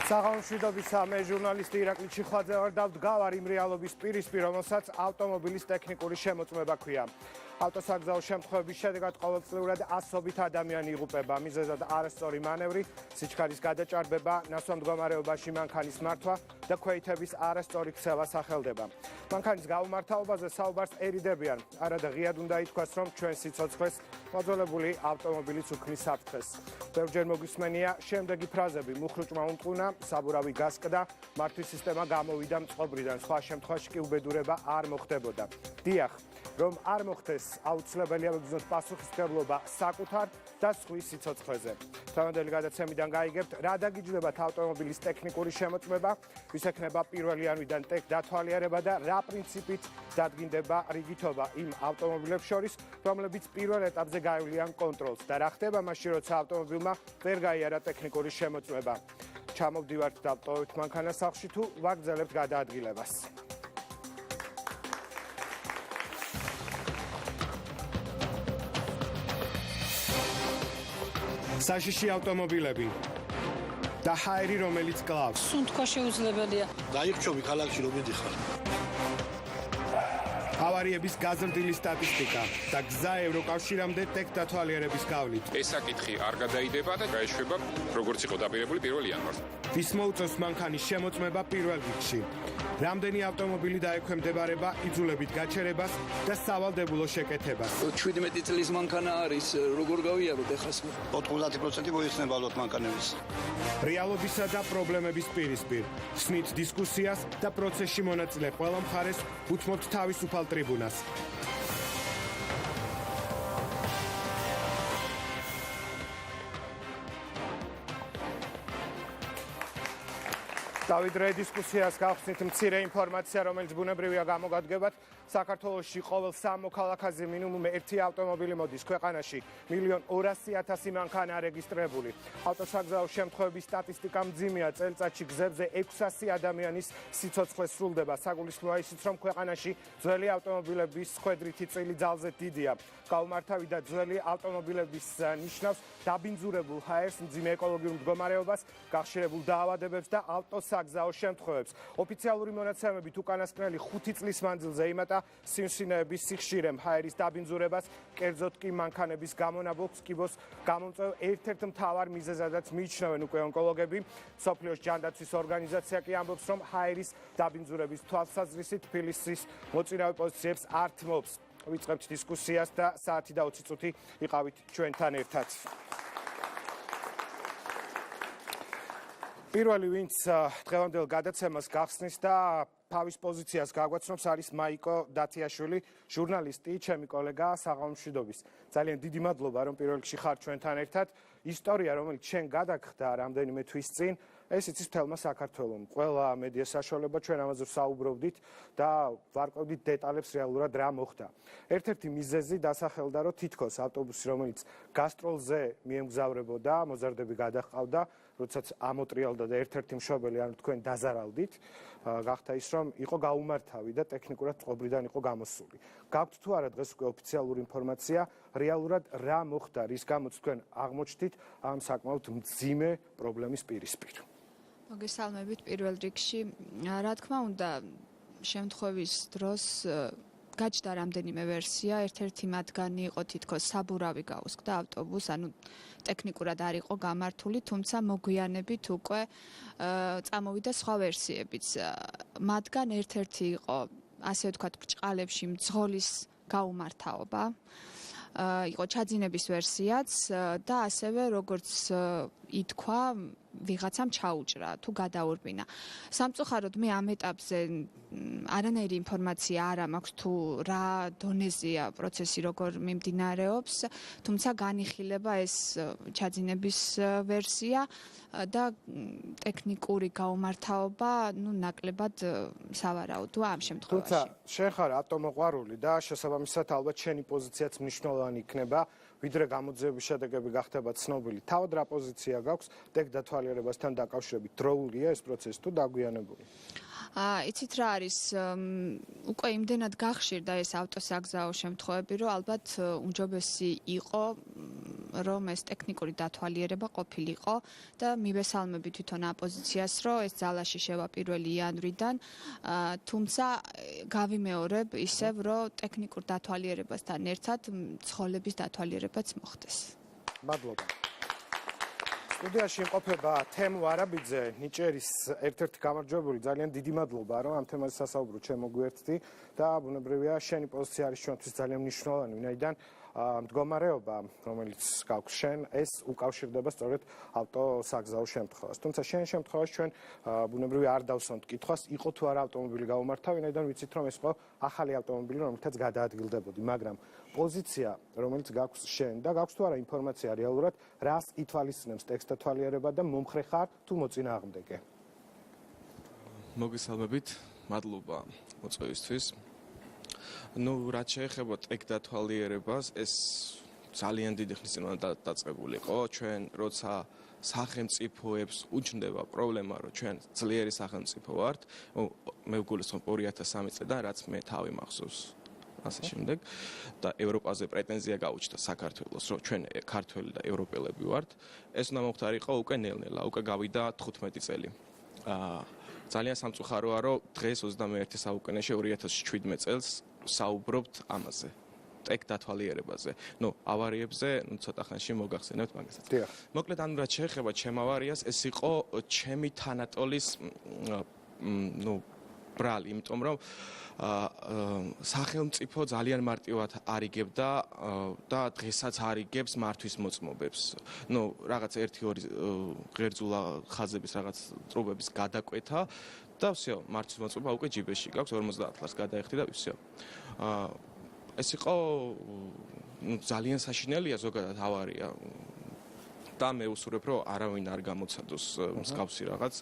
საღამოშვიდობის მე ჟურნალისტი ირაკლი ჩიხვაძე ვარ და ვდგავარ იმ რეალობის პირისპირ, რომელსაც ავტომობილის ტექნიკური შემოწმება ქვია. ავტოსაგზაო შემთხვევების შედეგად ყოველწლიურად ასობით ადამიანი იღუპება, მიზეზად არასწორი მანევრი, სიჩქარის გადაჭარბება, ნასვამ მდგომარეობაში მანქანის მართვა და ქვეითების არასწორი ქცევა სახელდება. მანქანის გაუმართავობაზე საუბარს ერიდებიან, არადა ღიად უნდა ითქვას, რომ ჩვენ სიცოცხლეს მოძველებული ავტომობილიც უქმნის საფრთხეს. ბევრჯერ მოგვისმენია შემდეგი ფრაზები: მუხრუჭმა უმტყუნა, საბურავი გასკდა, მართვის სისტემა გამოვიდა მწყობრიდან, სხვა შემთხვევაში კი უბედურება არ მოხდებოდა. დიახ, რომ არ მოხდეს, აუცილებელია მოგზაურს პასუხისმგებლობა საკუთარ და სხვის სიცოცხლეზე. დღევანდელი გადაცემიდან გაიგებთ, რა დაგიჯდებათ ავტომობილის ტექნიკური შემოწმება, ვის ექნება პირველი იანვრიდან ტექდათვალიერება და რა პრინციპით დადგინდება რიგითობა იმ ავტომობილებს შორის, რომლებიც პირველ ეტაპზე გაივლიან კონტროლს და რა ხდება მაშინ, როცა ავტომობილმა ვერ გაიარა ტექნიკური შემოწმება. ჩამოვდივართ და ვტოვებთ მანქანას სახლში თუ ვაგრძელებთ გადაადგილებას. საშიში ავტომობილები და ჰაერი, რომელიც კლავს. სუნთქვა შეუძლებელია. დაიხჩობი ქალაქში რომ მიდიხარ. ავარიების გაზრდილი სტატისტიკა და გზა ევროკავშირამდე ტექდათვალიერების გავლით. ეს საკითხი არ გადაიდება და გაეშვება როგორც იყო დაპირებული 1 იანვარს. ვის მოუწევს მანქანის შემოწმება პირველ რიგში? რამდენი ავტომობილი დაექვემდებარება იძულებით გაჩერებას და სავალდებულო შეკეთებას? 17 წლის მანქანა არის, როგორ გავიაროთ ეხას? 90% მოიხსნება ალბათ მანქანების. რეალობისა და პრობლემების პირისპირ. ხსნით დისკუსიას და პროცესში მონაწილე ყველა მხარეს უთმობთ თავისუფალ ტრიბუნას. დავიდრე დისკუსიას გავხსნით მცირე ინფორმაცია, რომელიც ბუნებრივია გამოგადგებათ. საქართველოში ყოველ 3 მოქალაქეზე მინიმუმ 1 ავტომობილი მოდის. ქვეყანაში 1,200,000 მანქანა რეგისტრირებული. ავტოსაგზაო შემთხვევების სტატისტიკა მძიმეა. წელიწადში გზებზე 600 ადამიანის სიცოცხლე სრულდება. საგულისხმოა ისიც, რომ ქვეყანაში ძველი ავტომობილების ხვედრითი წილი ძალზე დიდია. გაუმართავი და ძველი ავტომობილების ნიშნავს დაბინძურებულ ჰაერს, მძიმე ეკოლოგიურ მდგომარეობას, გახშირებულ დაავადებებს და ავტოსაგზაო შემთხვევებს. ოფიციალური მონაცემებით უკანასკნელი 5 წლის მანძილზე იმატა სიმსივნეების სიხშირემ, ჰაერის დაბინძურებას, კერძოდ კი მანქანების გამონაბოლქვს კიბოს გამომწვევ ერთ-ერთ მთავარ მიზეზადაც მიიჩნევენ უკვე ონკოლოგები. მსოფლიოს ჯანდაცვის ორგანიზაცია კი ამბობს, რომ ჰაერის დაბინძურების თვალსაზრისით თბილისის მოწინავე პოზიციებს არ თმობს. ვიწყებთ დისკუსიას და საათი და 20 წუთი იყავით ჩვენთან ერთად. პირველი ვინც დღევანდელ გადაცემას გახსნის და თავის პოზიციას გაგვაცნობს არის მაიკო დათიაშვილი, ჟურნალისტი, ჩემი კოლეგა საღამოშვიდობის. ძალიან დიდი მადლობა, რომ პირველ რიგში ხარ ჩვენთან ერთად. ისტორია, რომელიც შენ გადაგხდა რამდენიმე თვის წინ, ეს იცის მთელმა საქართველომ. ყველა მედია საშუალება ჩვენ ამაზე ვსაუბრობდით და ვარკვევდით დეტალებს რეალურად რა მოხდა. ერთ-ერთი მიზეზი დასახელდა, რომ თითქოს ავტობუსი, რომელიც გასტროლზე მიემგზავრებოდა, მოზარდები გადაჰყავდა, როდესაც ამოტრიალდა და ერთ-ერთი მშობელი, ანუ თქვენ დაზარავდით, გახდა ის, რომ იყო გაუმართავი და ტექნიკურად წყობრიდან იყო გამოსული. გაქვთ თუ არა დღეს უკვე ოფიციალური ინფორმაცია, რეალურად რა მოხდა, რის გამოც თქვენ აღმოჩნდით ამ საკმაოდ მძიმე პრობლემის პირისპირ? მოგესალმებით პირველ რიგში. რა თქმა უნდა, შემთხვევის დროს გაჩნდა რამდენიმე ვერსია. ერთ-ერთი მათგანი იყო თითქოს საბურავი გაუსკდა ავტობუსს, ანუ ტექნიკურად არ იყო გამართული, თუმცა მოგვიანებით უკვე წამოვიდა სხვა ვერსიებიც. მათგან ერთ-ერთი იყო, ასე ვთქვათ, ბრჭყალებში მძღოლის გაუმართავობა. იყო ჩაძინების ვერსიაც და ასევე როგორც ითქვა, ვიღაცამ ჩაუჭრა თუ გადაურბინა. სამწუხაროდ მე ამ ეტაპზე არანაირი ინფორმაცია არ მაქვს თუ რა დონეზეა პროცესი როგორ მიმდინარეობს, თუმცა განიხილება ეს ჩაძინების ვერსია და ტექნიკური გაუმართავობა, ნაკლებად სავარაუდოა ამ შემთხვევაში. თუმცა შენ ხარ ავტომოყვარული და შესაბამისად ალბათ შენი პოზიციაც მნიშვნელოვანი იქნება, ვიდრე გამოძიების შედეგები გახდება ცნობილი. თავად რა პოზიცია გაქვს ტექდათვალიერებასთან დაკავშირებით? დროულია ეს პროცესი თუ დაგვიანებული? იცით რა არის, უკვე იმდენად გახშირდა ეს ავტოსაგზაო შემთხვევები, რომ ალბათ უმჯობესი იყო, რომ ეს ტექნიკური დათვალიერება ყოფილიყო და მივესალმები თვითონ აპოზიციას, რომ ეს ძალაში შევა 1 იანვრიდან, თუმცა გავიმეორებ ისევ, რომ ტექნიკურ დათვალიერებასთან ერთად ცხოველების დათვალიერებაც მოხდეს. მადლობა. სტუდიაში იმყოფება თემო არაბიძე, ნიჭერის ერთ-ერთი გამარჯვებული. ძალიან დიდი მადლობა, რომ ამ თემაზე სასაუბროდ შემოგვიერთდი და ბუნებრივია, შენი პოზიცია არის ჩვენთვის ძალიან მნიშვნელოვანი, ვინაიდან მდგომარეობა, რომელიც გაქვს შენ, ეს უკავშირდება სწორედ ავტოსაგზაო შემთხვევას. თუმცა შენ შემთხვევაში ჩვენ ბუნებრივია არ დავსვამთ კითხვას, იყო თუ არა ავტომობილი გაუმართა, ვინაიდან ვიცით, რომ ეს იყო ახალი ავტომობილი, რომელთაც გადაადგილდებოდი, მაგრამ პოზიცია, რომელიც გაქვს შენ და გაქვს თუ არა ინფორმაცია რეალურად, რას ითვალისწინებს ტექდათვალიერება და მომხრე ხარ თუ მოწინააღმდეგე? მოგესალმებით, მადლობა მოწვევისთვის. რაც შეეხება ტექდათვალიერებას, ეს ძალიან დიდი ხნის წინ უნდა დაწყებულიყო. ჩვენ როცა სახელმწიფოებს უჩნდება პრობლემა, რომ ჩვენ ძლიერი სახელმწიფო ვართ, მე ვგულისხმობ 2003 წლიდან, რაც მე თავი მახსოვს. ასე შემდეგ და ევროპაზე პრეტენზია გაუჩნდა საქართველოს, რომ ჩვენ ქართველი და ევროპელები ვართ. ეს უნდა მოხდარიყო უკვე ნელ-ნელა, უკვე გავიდა 15 წელი. ძალიან სამწუხაროა, რომ დღეს 21 საუკუნეში 2017 წელს საუბრობთ ამაზე. ტექდათვალიერებაზე. ავარიებზე, ცოტა ხანში მოგახსენებთ მაგასაც. მოკლედ, რაც შეეხება ჩემ ავარიას, ეს იყო ჩემი თანატოლის ბრალი, იმიტომ რომ სახელმწიფო ძალიან მარტივად არიგებდა და დღესაც არიგებს მართვის მოწმობებს. რაღაც 1-2 ღერძულა ხაზების რაღაც ტრუბების გადაკვეთა და всё, მართვის მოწმობა უკვე ჯიბეში გაქვს 50 ლარს გადაეხდი და всё. ეს იყო ძალიან საშინელია ზოგადად ავარია. და მე ვუსურვებ, რომ არავინ არ გამოცადოს მსგავსი რაღაც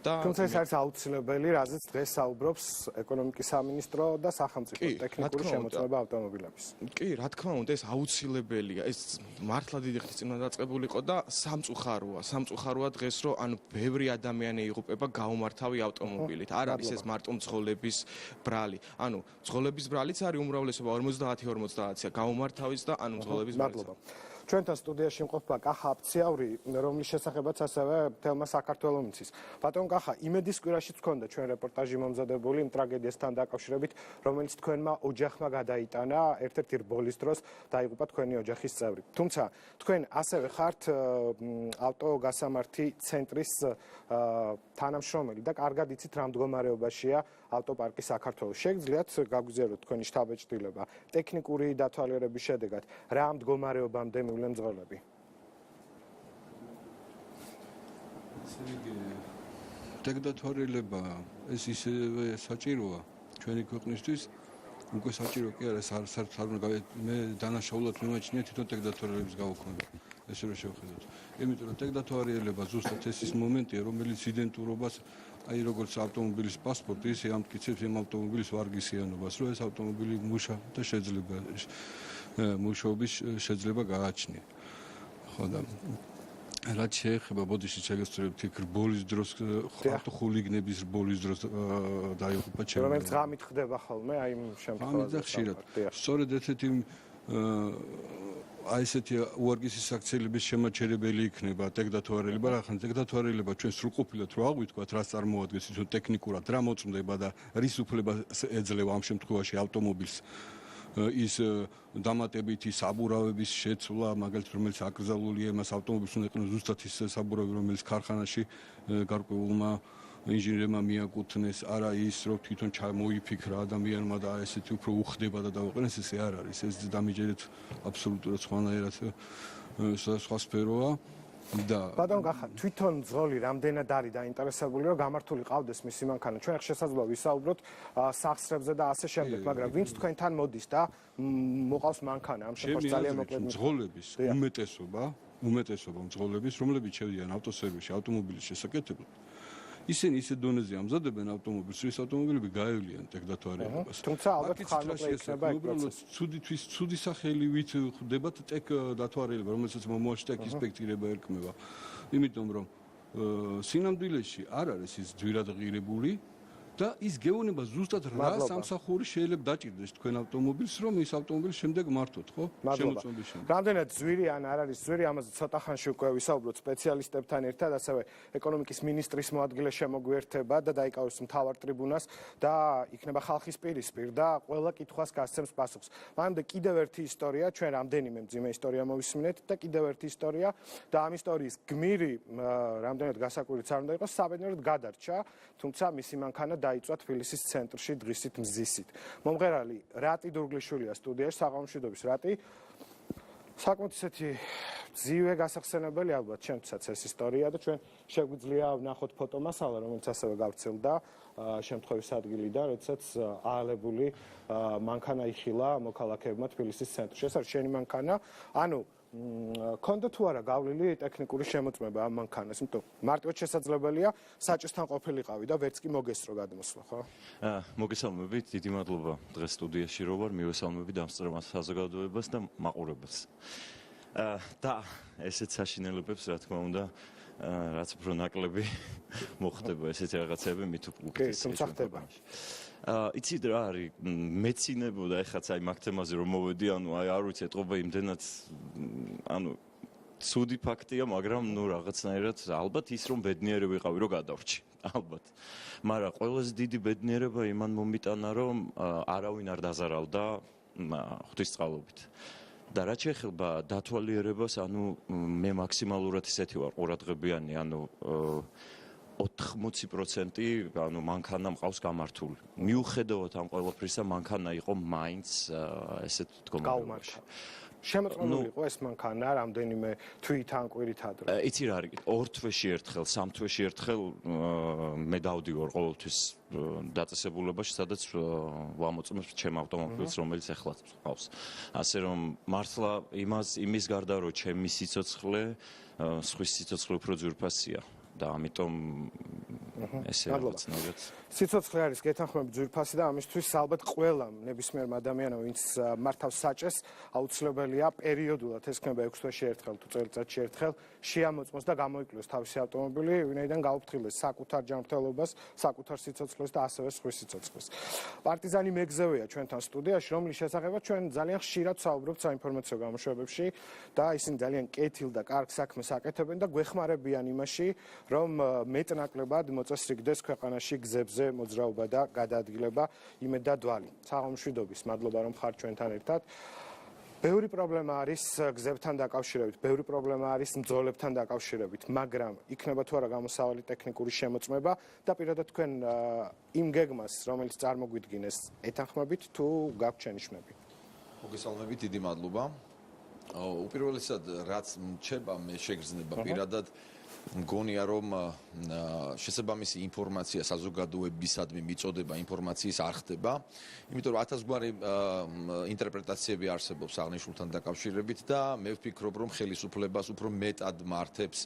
და თუმცა ეს არის აუცილებელი, რაზეც დღეს საუბრობს ეკონომიკის სამინისტრო და სახელმწიფო ტექნიკური შემოწმება ავტომობილების. კი, რა თქმა უნდა, ეს აუცილებელია. ეს მართლა დიდი ხნის წინ უნდა დაწყებულიყო და სამწუხაროა დღეს, რომ ბევრი ადამიანი იღუპება გაუმართავი ავტომობილით. არ არის ეს მარტო მძღოლების ბრალი. მძღოლების ბრალიც არის უმრავლესობა 50-50-ია გაუმართავის და მძღოლების ბრალიც. ჩვენთან სტუდიაში იმყოფება კახა აფციაური, რომლის შესახებაც ასევე თელმა საქართველოს მიცის. ბატონ კახა, იმედის კვირაშიც გქონდა ჩვენ რეპორტაჟი მომზადებული იმ ტრაგედიასთან დაკავშირებით, რომელიც თქვენმა ოჯახმა გადაიტანა, ერთ-ერთი რბოლის დროს დაიღუპა თქვენი ოჯახის წევრი. თუმცა თქვენ ასევე ხართ ავტოგასამართი ცენტრის თანამშრომელი და კარგად იცით რა მდგომარეობაშია ავტოპარკი საქართველოს. შეგიძლიათ გაგვიზიაროთ თქვენი შთაბეჭდილება ტექნიკური დათვალიერების შედეგად რა მდგომარეობამდე მივლენ მძღოლები? ტექდათვალიერება ეს ისევე საჭიროა ჩვენი ქვეყნისთვის. უკვე საჭირო კი არა, მე დანაშაულად მიმაჩნია თვითონ ტექდათვალიერების გავუქმება. ესე რომ შევხედოთ. იმიტომ რომ ტექდათვალიერება ზუსტად ეს ის მომენტია, რომელიც იდენტურობას აი როგორც ავტომობილის პასპორტი, ისე ამტკიცებს იმ ავტომობილის ვარგისიანობას, რომ ეს ავტომობილი მუშა და შეიძლება მუშაობის შეიძლება გააჩნია. ხო და რაც შეეხება ბოდიში შეგესწრებთ იქ რბოლის დროს ავტოხულიგნების რბოლის დროს დაიღუპა ჩემი. რომელიც ღამით ხდება ხოლმე აი იმ შემთხვევაში. ხშირად. სწორედ ესეთი აი ესეთი უარგისი საქციელების შემაჩერებელი იქნება ტექდათვალიერება, რახან ტექდათვალიერება ჩვენ სრულყოფილად რო აღვიქვათ, რას წარმოადგენს ის ტექნიკურად რა მოწმდება და რის უფლებას ეძლევა ამ შემთხვევაში ავტომობილს ის დამატებითი საბურავების შეცვლა, მაგალითად რომელიც აკრძალულია იმას ავტომობილს უნდა იყენოს ზუსტად ის საბურავი, რომელიც ქარხანაში გარკვეულმა ინჟინერებმა მიაკუთვნეს, არა ის რომ თვითონ ჩამოიფიქრა ადამიანმა და ესეთი უფრო უხდება და დაუყენეს, ესე არ არის. ეს დამიჯერეთ აბსოლუტურად სხვანაირად სხვა სფეროა. ბატონ კახა, თვითონ მძღოლი რამდენად არის დაინტერესებული, რომ გამართული ყავდეს მისი მანქანა. ჩვენ შესაძლოა ვისაუბროთ სახსრებზე და ასე შემდეგ, მაგრამ ვინც თქვენთან მოდის და მოყავს მანქანა, ამ შემთხვევაში ძალიან მოკლედ მძღოლების უმეტესობა მძღოლების, რომლებიც შევდიან ავტოსერვისში ავტომობილის შესაკეთებლად, ისინი ისე დონეზე ამზადებენ ავტომობილს, რომ ეს ავტომობილები გაევლიან ტექდათვალიერებას. თუმცა ალბათ ხანმოკლე იქნება ეს პროცესი. ცუდი სახელივით ხდება ტექდათვალიერება, რომელსაც მომავალში ტექინსპექტირება ერქმევა. იმიტომ რომ სინამდვილეში არ არის ის ძვირადღირებული და ის გეუბნება ზუსტად რა სამსახური შეიძლება დაჭირდეს თქვენ ავტომობილს, რომ ის ავტომობილი შემდეგ მართოთ, ხო? შემოწმების შემდეგ. რამდენად ძვირი ან არ არის ძვირი, ამაზე ცოტა ხანში უკვე ვისაუბროთ სპეციალისტებთან ერთად, ასევე ეკონომიკის მინისტრის მოადგილე შემოგვიერთება და დაიკავებს მთავარ ტრიბუნას და იქნება ხალხის პირისპირ და ყველა კითხვას გასცემს პასუხს. მანამდე კიდევ ერთი ისტორია, ჩვენ რამდენიმე მძიმე ისტორია მოვისმინეთ და კიდევ ერთი ისტორია და ამ ისტორიის გმირი რამდენად გასაკვირიც არ უნდა იყოს, საბედნიეროდ გადარჩა, თუმცა მისი მანქანა დაიწვა თბილისის ცენტრში დღისით მზისით. მომღერალი რატი დურგლიშვილია სტუდიაში, საღამოშვიდობის რატი. საკმაოდ ისეთი ძივე გასახსენებელი ალბათ ჩემთვისაც ეს ისტორია და ჩვენ შეგვიძლია ვნახოთ ფოტომასალა, რომელიც ასევე გავცილდა შემთხვევის ადგილიდან, როდესაც აალებული მანქანა იხილა მოქალაქეებმა თბილისის ცენტრში. ეს არის შენი მანქანა, ანუ კონდა თუ არა გავლილი ტექნიკური შემოწმება ამ მანქანას, იმიტომ მარტივად შესაძლებელია საჭესთან ყოფილიყავი და ვერც კი მოგესწრო გადმოსვლა, ხო? მოგესალმებით, დიდი მადლობა დღეს სტუდიაში რო ვარ, მივესალმები დამსწრე საზოგადოებას და მაყურებელს. და ესეც საშინელებებს, რა თქმა უნდა, რაც უფრო ნაკლები მოხდება ესეთი რაღაცები, მით უფრო თუმცა ხდება. იცით რა არის, მეცინებოდა ეხაც აი მაგ თემაზე რომ მოვედი, ანუ აი არ ვიცი, ეთყობა იმდენად, ანუ ცუდი ფაქტია, მაგრამ ნუ რაღაცნაირად ალბათ ის რომ ბედნიერი ვიყავი, რომ გადავრჩი, ალბათ. მაგრამ ყველაზე დიდი ბედნიერება იმან მომიტანა, რომ არავინ არ დაზარავდა ღვთისწყალობით. და რაც შეეხება დათვალიერებას, ანუ მე მაქსიმალურად ისეთი ვარ ყურადღებიანი, ანუ 80% ანუ მანქანა მყავს გამართული. მიუხედავად ამ ყველაფრისა, მანქანა იყო მაინც ესეთ მდგომარეობაში. შემოწმებული იყო ეს მანქანა რამდენიმე თვით ან კვირით ადრე. იცი რა არის, 2 თვეში ერთხელ, 3 თვეში ერთხელ მე დავდივარ ყოველთვის დაწესებულებაში, სადაც ვამოწმებ ჩემ ავტომობილს, რომელიც ეხლა ყავს. ასე რომ მართლა იმის გარდა რომ ჩემი სიცოცხლე, სხვის სიცოცხლე უფრო ძვირფასია. და ამიტომ ესე რაღაცნაირად სიცოცხლე არის გეთანხმებით ძვირფასი და ამისთვის ალბათ ყველამ ნებისმიერმა ადამიანმა ვინც მართავს საჭეს აუცილებელია პერიოდულად ეს ხდება 6 თვეში ერთხელ თუ წელიწადში ერთხელ შეამოწმოს და გამოიკლოს თავისი ავტომობილი, ვინაიდან გაუფრთხილდეს საკუთარ ჯანმრთელობას, საკუთარ სიცოცხლეს და ასევე სხვის სიცოცხლეს. პარტიზანი მეგზევია ჩვენთან სტუდიაში, რომლის შესახებაც ჩვენ ძალიან ხშირად საუბრობთ საინფორმაციო გამოშვებებში და ისინი ძალიან კეთილ და კარგ საქმეს აკეთებენ და გვეხმარებიან იმაში, რომ მეტნაკლებად მოწესრიგდეს ქვეყანაში გზებზე მოძრაობა და გადაადგილება, იმედ და დვალი. საღამოშვიდობის, მადლობა რომ ხართ ჩვენთან ერთად. ბევრი პრობლემა არის გზებთან დაკავშირებით, ბევრი პრობლემა არის მძოლებთან დაკავშირებით, მაგრამ იქნება თუ არა გამოსავალი ტექნიკური შემოწმება და პირადად თქვენ იმ გეგმას, რომელიც წარმოგვიდგინეს, ეთანხმებით თუ გაქვთ ჩვენი შმები. მოგესალმებით, დიდი მადლობა. უპირველესად, რაც მრჩება, მე შეგრძნება პირადად მგონია რომ შესაბამისი ინფორმაცია საზოგადოებისადმი მიწოდება ინფორმაციის არ ხდება, იმიტომ რომ 1000 გვარი ინტერპრეტაციები არსებობს აღნიშნულთან დაკავშირებით და მე ვფიქრობ რომ ხელისუფლებას უფრო მეტად მართებს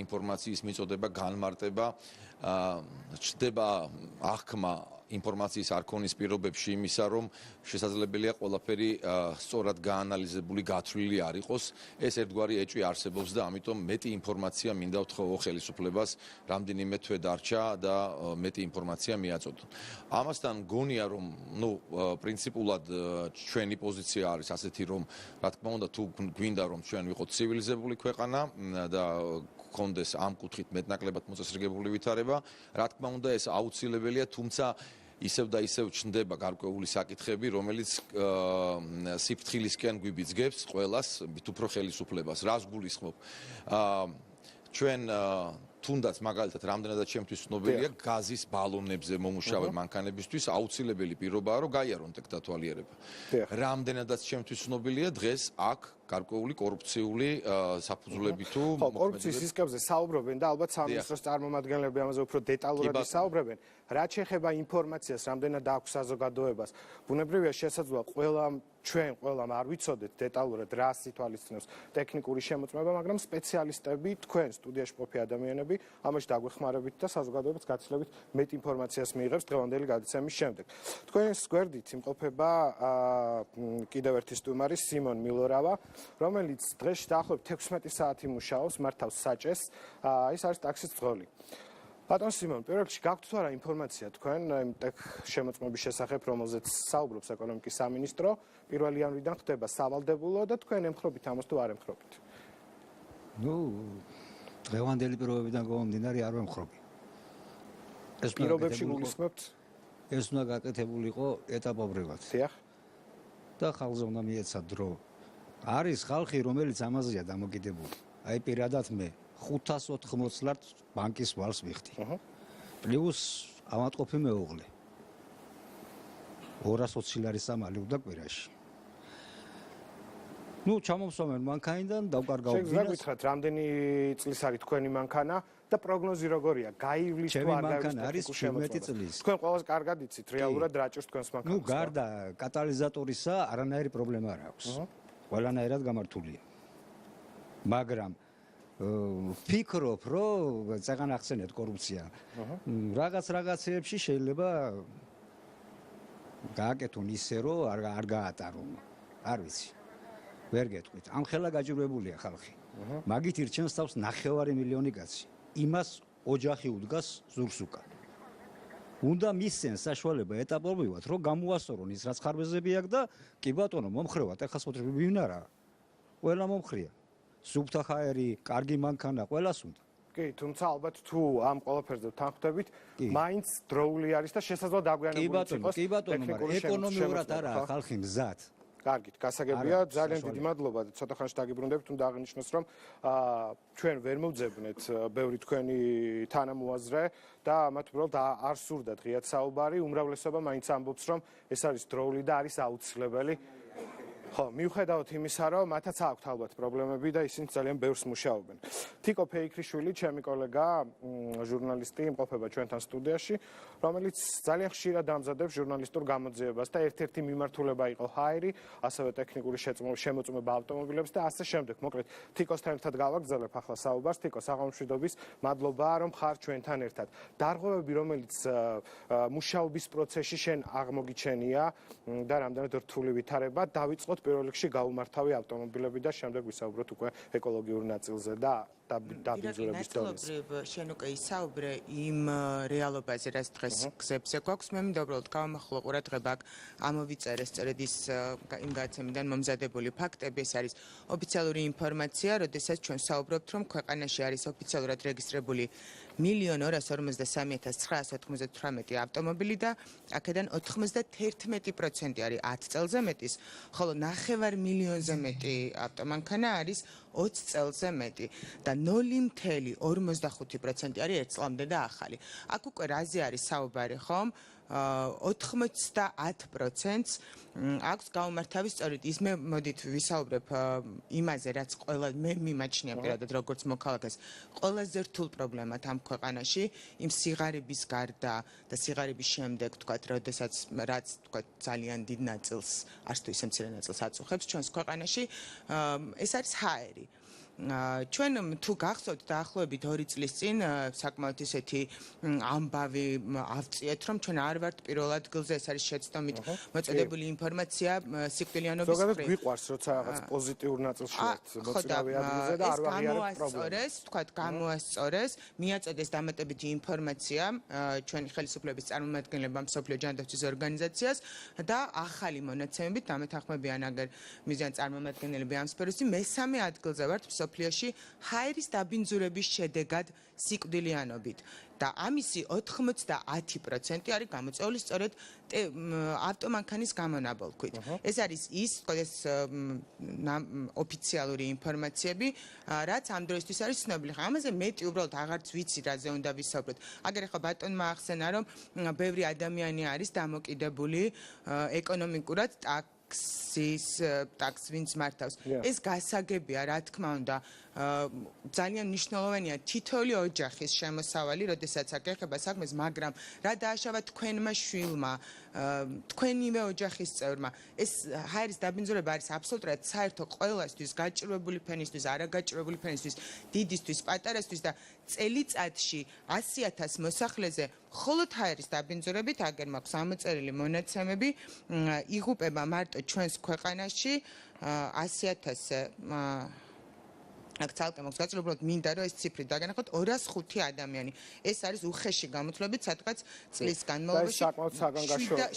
ინფორმაციის მიწოდება, განმარტება, ჩნდება აღქმა ინფორმაციის არქონის პირობებში იმისა, რომ შესაძლებელია ყველაფერი სწორად გაანალიზებული, გათვლილი არ იყოს. ეს ერთგვარი ეჭვი არსებობს და ამიტომ მეტი ინფორმაცია მინდა ვთხოვო ხელისუფლებას, რამდენიმე თვე დარჩა და მეტი ინფორმაცია მიაწოდონ. ამასთან გონია, რომ პრინციპულად ჩვენი პოზიცია არის ასეთი, რომ რა თქმა უნდა, თუ გვინდა რომ ჩვენ ვიყოთ ცივილიზებული ქვეყანა და გქონდეს ამ კუთხით მეტნაკლებად მოწესრიგებული ვითარება, რა თქმა უნდა, ეს აუცილებელია, თუმცა ისევ და ისევ ჩნდება გარკვეული საკითხები, რომელიც სიფრთხილისკენ გვიბიძგებს ყველას, მით უფრო ხელისუფლებას. რას გულისხმობ? ჩვენ თუნდაც მაგალითად რამდენადაც ჩემთვის ცნობილია, გაზის ბალონებზე მომუშავე მანქანებისთვის აუცილებელი პირობაა, რომ გაიარონ ტექდათვალიერება. რამდენადაც ჩემთვის ცნობილია, დღეს აქ გარკვეული კორუფციული საფუძვლები თუ კორუფციის რისკებზე საუბრობენ და ალბათ სამინისტროს წარმომადგენლები ამაზე უფრო დეტალურად ისაუბრებენ. რაც შეეხება ინფორმაციას, რამდენად აქვს საზოგადოებას, ბუნებრივია შესაძლოა ჩვენ ყველამ არ ვიცოდეთ დეტალურად რას ითვალისწინებს ტექნიკური შემოწმება, მაგრამ სპეციალისტები, თქვენ სტუდიაში ყოფი ადამიანები ამაში დაგვეხმარებით და საზოგადოებას გაცილებით მეტ ინფორმაციას მიიღებს დღევანდელი გადაცემის შემდეგ. თქვენს გვერდით იმყოფება კიდევ ერთი სტუმარი სიმონ მილორავა, რომელიც დღეში დაახლოებით 16 საათი მუშაობს, მართავს საჭეს, ის არის ტაქსის მძღოლი. ბატონ სიმონ, პირველ რიგში გაქვთ თუ არა ინფორმაცია თქვენ იმ ტექ შემოწმების შესახებ, რომელზეც საუბრობს ეკონომიკის სამინისტრო, 1 იანვრიდან ხდება სავალდებულო და თქვენ ემხრობით ამას თუ არ ემხრობით? დღევანდელი პირობებიდან გამომდინარე არ ვემხრობი. პირობებში გულისხმობთ? ეს უნდა გაკეთებულიყო ეტაპობრივად. დიახ. და ხალხზე უნდა მიეცა დრო. არის ხალხი, რომელიც ამაზეა დამოკიდებული. აი პირადად მე 580 ლართ ბანკის ვალს ვიხდი. პლუს ავადმყოფი მეუღლე. 220 ლარის სამალი უნდა კვირაში. ჩამომსვამენ მანქანიდან დავკარგავ დინას. შეგვიძლია გითხრათ, რამდენი წლის არის თქვენი მანქანა და პროგნოზი როგორია? გაივლის თუ არ მანქანა არის 17 წლის. თქვენ ყველას კარგად იცით, რეალურად რა ჭირს თქვენს მანქანას? გარდა კატალიზატორისა არანაირი პრობლემა არ აქვს. ყველანაირად გამართულია. მაგრამ ვფიქრობ, რომ წეგან ახსენეთ კორუფცია. რაღაცეებში შეიძლება გააკეთონ ისე, რომ არ გაატარონ. არ ვიცი. ვერ გეტყვით. ამ ხელა გაჭირვებულია ხალხი. მაგით ირჩენს თავს 9 მილიონი კაცი. იმას ოჯახი უდგას ზურს უკან. უნდა მისცენ საშუალება ეტაპობრივად, რომ გამოასწორონ ის რაც ხარბეზები აქვს და კი ბატონო, მომხრევათ, ეხლა სოთრები ვინ არა? ყველა მომხრია. სუფთა ჰაერი, კარგი მანქანა, ყველას უნდა. კი, თუმცა ალბათ თუ ამ ყველაფერზე თანხმდებით, მაინც დროული არის და შესაძლოა დაგვიანებული იყოს. კი ბატონო, მაგრამ ეკონომიურად არა ხალხი მზად. კარგით, გასაგებია, ძალიან დიდი მადლობა და ცოტა ხანში დაგიბრუნდებით, უნდა აღინიშნოს, რომ ჩვენ ვერ მოვძებნეთ ბევრი თქვენი თანამოაზრე და მათ უბრალოდ არ სურდა დღეად საუბარი, უმრავლესობა მაინც ამბობს, რომ ეს არის დროული და არის აუცილებელი. ხო, მიუხედავად იმისა, რომ მათაც აქვთ ალბათ პრობლემები და ისინი ძალიან ბევრს მუშაობენ. თიკო ფეიქრიშვილი, ჩემი კოლეგა, ჟურნალისტი, იმყოფება ჩვენთან სტუდიაში, რომელიც ძალიან ხშირად ამზადებს ჟურნალისტურ გამოძიებას და ერთ-ერთი მიმართულება იყო ჰაერი, ასევე ტექნიკური შემოწმება ავტომობილებს და ასე შემდეგ. მოკლედ, თიკოსთან ერთად გავაგზავნებ ახლა საუბარს. თიკო, საღამოშვიდობის, მადლობა, რომ ხარ ჩვენთან ერთად. დარღვევები, რომელიც მუშაობის პროცესში შენ აღმოგიჩენია და რამდენად რთული ვითარება, დავიწყოთ პირველ რიგში გაუმართავი ავტომობილები და შემდეგ ვისაუბროთ უკვე ეკოლოგიურ ნაწილზე და დაბინძურების თეორიაზე. შენ უკვე ისაუბრე იმ რეალობაზე, რაც დღეს გზებზე გვაქვს. მე მინდა უბრალოდ გავამახვილო ყურადღება აქ ამოვიწერე სწორედ ის იმ გადაცემიდან მომზადებული ფაქტები. ეს არის ოფიციალური ინფორმაცია, როდესაც ჩვენ საუბრობთ, რომ ქვეყანაში არის ოფიციალურად რეგისტრირებული 1,233,998 ავტომობილი და აქედან 91% არის 10 წელზე მეტის, ხოლო 9 მილიონზე მეტი ავტომანქანა არის 20 წელზე მეტი და 0.45% არის 1 წლამდე და ახალი. აქ უკვე რაზე არის საუბარი, ხომ? 90% აქვს გაუმართავი სწორედ ის. მე მოდით ვისაუბრებ იმაზე, რაც ყველა მე მიმაჩნია პირადად როგორც მოქალაქეს ყველაზე რთულ პრობლემად ამ ქვეყანაში, იმ სიღარიბის გარდა და სიღარიბის შემდეგ, თქვათ, როდესაც რაც თქვათ ძალიან დიდ ნაწილს, არც თუ ისე მცირე ნაწილს აწუხებს ჩვენს ქვეყანაში, ეს არის ჰაერი. ჩვენ თუ გახსოვთ დაახლოებით 2 წლის წინ საკმაოდ ისეთი ამბავი ავწიეთ, რომ ჩვენ არ ვართ პირველ ადგილზე, ეს არის შეცდომით მოწოდებული ინფორმაცია სიკვდილიანობის მხრივ. ზოგადად გვიყვარს, როცა რაღაც პოზიტიურ ნაწილში ვართ მოწინავე ადგილზე და არ ვაღიარებთ პრობლემას. თქვათ, გამოასწორეს, მიაწოდეს დამატებითი ინფორმაცია ჩვენი ხელისუფლების წარმომადგენლებამ მსოფლიო ჯანდაცვის ორგანიზაციას და ახალი მონაცემებით დამეთანხმებიან აგერ მიზან წარმომადგენლები ამ სფეროში. მესამე ადგილზე ვართ მსოფლიოში ჰაერის დაბინძურების შედეგად სიკვდილიანობით და ამისი 90% არის გამოწვეული სწორედ ავტომანქანის გამონაბოლქვით. ეს არის ის ოფიციალური ინფორმაციები, რაც ამ დროისთვის არის ცნობილი. ამაზე მეტი უბრალოდ აღარც ვიცი, რაზე უნდა ვისაუბროთ. აგერ ახლა ბატონმა ახსენა, რომ ბევრი ადამიანი არის დამოკიდებული ეკონომიკურად ტაქსს ვინც მართავს. ეს გასაგებია, რა თქმა უნდა, ძალიან მნიშვნელოვანია თითოეული ოჯახის შემოსავალი, როდესაც აქ ეხება საქმეს, მაგრამ რა დააშავა თქვენმა შვილმა, თქვენივე ოჯახის წევრმა, ეს ჰაერის დაბინძურება არის აბსოლუტურად საერთო ყველასთვის, გაჭირვებული ფენისთვის, არაგაჭირვებული ფენისთვის, დიდისთვის, პატარასთვის და წელიწადში 100,000 მოსახლეზე მხოლოდ ჰაერის დაბინძურებით, აგერ მაქვს ამოწერილი მონაცემები, იღუპება მარტო ჩვენს ქვეყანაში 100,000 აქ ცალკე მაქვს გაწეული, უბრალოდ მინდა რომ ეს ციფრი დაგენახოთ 205 ადამიანი. ეს არის უხეში გამოთვლებით, სადღაც წლის განმავლობაში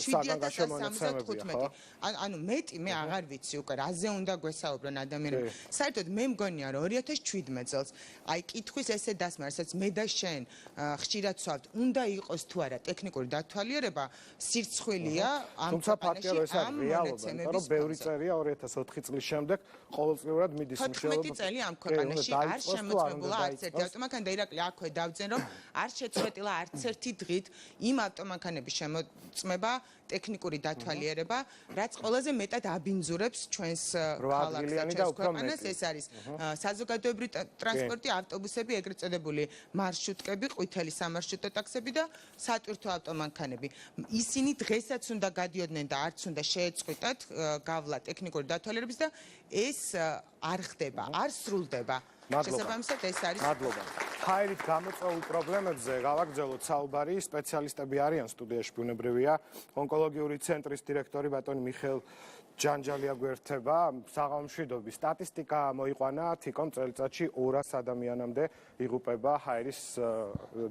775. ანუ მეტი მე აღარ ვიცი უკვე რაზე უნდა გვესაუბრონ ადამიანები. საერთოდ მე მგონია რომ 2017 წელს აი კითხვის ესე დასმა, რასაც მე და შენ ხშირად ვსვავთ, უნდა იყოს თუ არა ტექნიკური დათვალიერება, სირცხვილია ამ ქვეყანაში ამ მონაცემების. რომ ბევრი წერია 2004 წლის შემდეგ ყოველწლიურად მიდის მშენებლობა. 14 წელი ამ ქვეყანაში არ შემოწმებულა არც ერთი ავტომანქანა და ირაკლი აქვე დავძენ რომ არ შეწყვეტილა არც ერთი დღით იმ ავტომანქანების შემოწმება ტექნიკური დათვალიერება, რაც ყველაზე მეტად აბინძურებს ჩვენს ქალაქს და ჩვენს ქვეყანას, ეს არის საზოგადოებრივი ტრანსპორტი, ავტობუსები, ეგრეთ წოდებული მარშრუტკები, ყვითელი სამარშრუტო ტაქსები და სატვირთო ავტომანქანები. ისინი დღესაც უნდა გადიოდნენ და არც უნდა შეეწყვიტათ გავლა ტექნიკური დათვალიერების და ეს არ ხდება, არ სრულდება. შესაბამისად ეს არის მადლობა. ხაერით გამოწვეულ პრობლემებზე გავაგრძელოთ საუბარი. სპეციალისტები არიან სტუდიაში, ბუნებრივია. ონკოლოგიური ცენტრის დირექტორი ბატონი მიხეილ ჯანჯალია გვერდება. საღამომშვიდობის სტატისტიკა მოიყვანა, თიკონ წელიწადში 200 ადამიანამდე იღუპება ჰაერის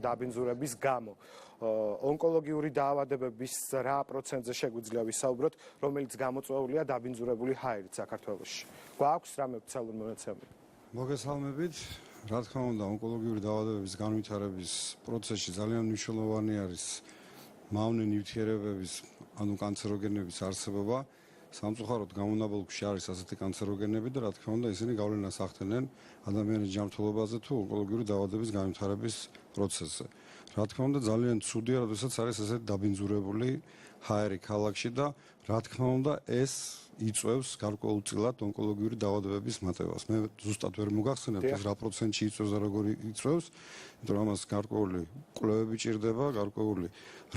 დაბინძურების გამო. ონკოლოგიური დაავადებების რა პროცენტზე შეგვიძლია ვისაუბროთ, რომელიც გამოწვეულია დაბინძურებული ჰაერით საქართველოში. გვაქვს რამე ვრცელური მონაცემები? მოგესალმებით. რა თქმა უნდა, ონკოლოგიური დაავადებების განვითარების პროცესში ძალიან მნიშვნელოვანი არის მავნე ნივთიერებების, ანუ კანცეროგენების არსებობა. სამწუხაროდ გამონაბოლქვში არის ასეთი კანცეროგენები და რა თქმა უნდა, ისინი გავლენას ახდენენ ადამიანის ჯანმრთელობაზე თუ ონკოლოგიური დაავადების განვითარების პროცესზე. რა თქმა უნდა, ძალიან ცუდია, როდესაც არის ესეთი დაბინძურებული ჰაერი ქალაქში და რა თქმა უნდა, ეს იწვევს გარკვეულწილად ონკოლოგიური დაავადებების მატებას. მე ზუსტად ვერ მოგახსენებთ ეს რა პროცენტში იწვევს და როგორი იწვევს, იმიტომ რომ ამას გარკვეული კვლევები ჭირდება, გარკვეული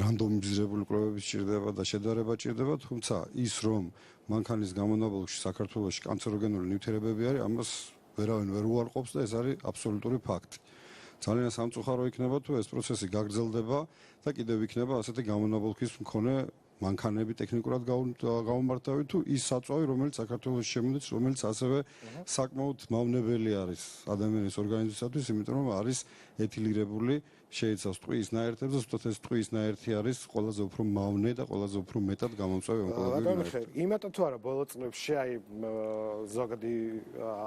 რანდომიზირებული კვლევები ჭირდება და შედარება ჭირდება, თუმცა ის რომ მანქანის გამონაბოლქვში საქართველოში კანცეროგენული ნივთიერებები არის, ამას ვერავინ ვერ უარყოფს და ეს არის აბსოლუტური ფაქტი. ძალიან სამწუხარო იქნება თუ ეს პროცესი გაგრძელდება და კიდევ იქნება ასეთი გამონაბოლქვის მქონე მანქანები ტექნიკურად გაუმართავი თუ ის საწვავი, რომელიც საქართველოში შემოდის, რომელიც ასევე საკმაოდ მავნებელი არის ადამიანის ორგანიზმისათვის, იმიტომ რომ არის ეთილირებული, შეიცავს ტყვის ნაერთებს და ზუსტად ეს ტყვის ნაერთი არის ყველაზე უფრო მავნე და ყველაზე უფრო მეტად გამომწვევი ონკოლოგიური ნაერთი. იმათო თუ არა ბოლო წლებში აი ზოგადი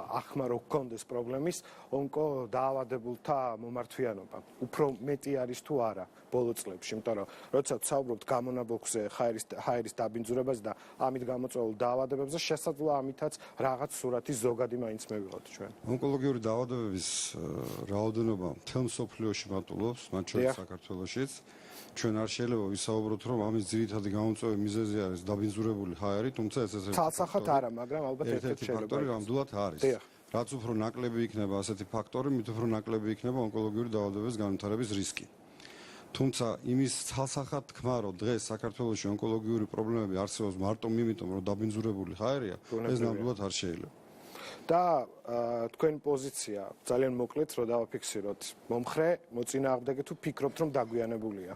ახმა რო გქონდეს პრობლემის ონკო დაავადებულთა მომართვიანობა. უფრო მეტი არის თუ არა ბოლო წლებში, იმიტომ რომ როცა ვსაუბრობთ გამონაბოლქვზე ჰაერის დაბინძურებაზე და ამით გამოწვეულ დაავადებებზე, შესაძლოა ამითაც რაღაც სურათი ზოგადი მაინც მივიღოთ ჩვენ. ონკოლოგიური დაავადებების რაოდენობა მთელ მსოფლიოში მატულობს, მათ შორის საქართველოშიც. ჩვენ არ შეიძლება ვისაუბროთ, რომ ამის ძირითადი გამომწვევი მიზეზი არის დაბინძურებული ჰაერი, თუმცა ეს ცალსახად არა, მაგრამ ალბათ ერთ-ერთი ფაქტორი ნამდვილად არის. რაც უფრო ნაკლები იქნება ასეთი ფაქტორი, მით უფრო ნაკლები იქნება ონკოლოგიური დაავადებების განვითარების რისკი. თუმცა იმის ცალსახად თქმა, რომ დღეს საქართველოში ონკოლოგიური პრობლემები არსებობს მარტო იმიტომ, რომ დაბინძურებული ჰაერია, ეს ნამდვილად არ შეიძლება. და თქვენი პოზიცია ძალიან მოკლედ რო დავაფიქსიროთ. მომხრე, მოწინააღმდეგე თუ ფიქრობთ რომ დაგვიანებულია?